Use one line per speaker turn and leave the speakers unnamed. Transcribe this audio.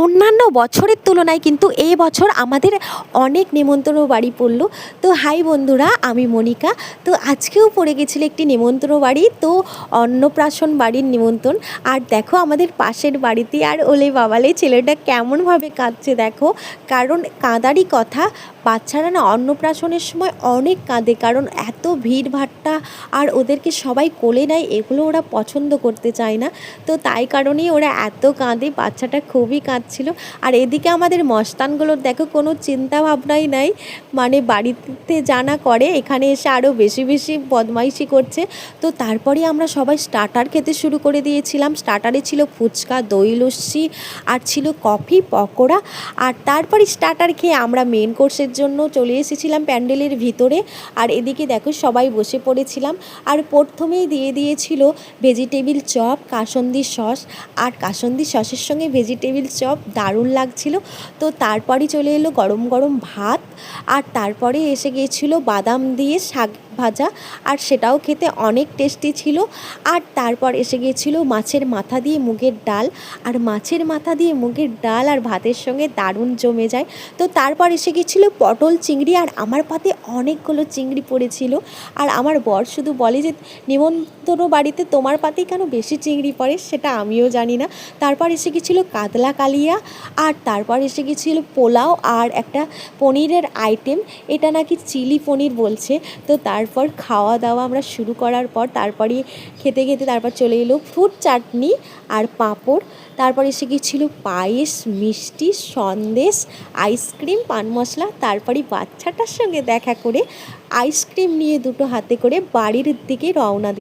অন্যান্য বছরের তুলনায় কিন্তু এই বছর আমাদের অনেক নেমন্তন্ন বাড়ি পড়লো। তো হাই বন্ধুরা, আমি মনিকা। তো আজকেও পড়ে গেছিলো একটি নেমন্তন্ন বাড়ি, তো অন্নপ্রাশন বাড়ির নিমন্ত্রণ। আর দেখো আমাদের পাশের বাড়িতে আর ওলে বাবালে ছেলেটা কেমনভাবে কাঁদছে দেখো। কারণ কাঁদারই কথা, বাচ্চারা না অন্নপ্রাশনের সময় অনেক কাঁদে, কারণ এত ভিড় ভাট্টা আর ওদেরকে সবাই কোলে নেয়, এগুলো ওরা পছন্দ করতে চায় না। তো তাই কারণেই ওরা এত কাঁদে, বাচ্চাটা খুবই কাঁদছিল। আর এদিকে আমাদের মস্তানগুলোর দেখো কোনো চিন্তা ভাবনাই নাই, মানে বাড়িতে জানা করে এখানে এসে আরও বেশি বেশি বদমাইশি করছে। তো তারপরে আমরা সবাই স্টার্টার খেতে শুরু করে দিয়েছিলাম। স্টার্টারে ছিল ফুচকা, দই লস্যি, আর ছিল কফি, পকোড়া। আর তারপরে স্টার্টার খেয়ে আমরা মেন কোর্সের জন্য চলে এসেছিলাম প্যান্ডেলের ভিতরে। আর এদিকে দেখো সবাই বসে পড়েছিলাম। আর প্রথমেই দিয়ে দিয়েছিল ভেজিটেবিল চপ, কাসন্দি সস, আর কাসন্দি সসের সঙ্গে ভেজিটেবিল চপ দারুণ লাগছিল। তো তারপরে চলে এলো গরম গরম ভাত, আর তারপরে এসে গিয়েছিল বাদাম দিয়ে শাক ভাজা, আর সেটাও খেতে অনেক টেস্টি ছিল। আর তারপর এসে গিয়েছিল মাছের মাথা দিয়ে মুগের ডাল, আর মাছের মাথা দিয়ে মুগের ডাল আর ভাতের সঙ্গে দারুণ জমে যায়। তো তারপর এসে গিয়েছিল পটল চিংড়ি, আর আমার পাতে অনেকগুলো চিংড়ি পড়েছিল। আর আমার বর শুধু বলে যে নিমন্ত্রণ বাড়িতে তোমার পাতেই কেন বেশি চিংড়ি পড়ে, সেটা আমিও জানি না। তারপর এসে গিয়েছিল কাতলা কালিয়া, আর তারপর এসে গিয়েছিল পোলাও আর একটা পনিরের আইটেম, এটা নাকি চিলি পনির বলছে। তো তারপর খাওয়া দাওয়া আমরা শুরু করার পর তারপরে খেতে খেতে তারপর চলে এলো ফ্রুট চাটনি আর পাঁপড়। তারপর এসে গিয়েছিল পায়েস, মিষ্টি, সন্দেশ, আইসক্রিম, পান মশলা। তারপরে বাচ্চাটার সঙ্গে দেখা করে আইসক্রিম নিয়ে দুটো হাতে করে বাড়ির দিকে রওনা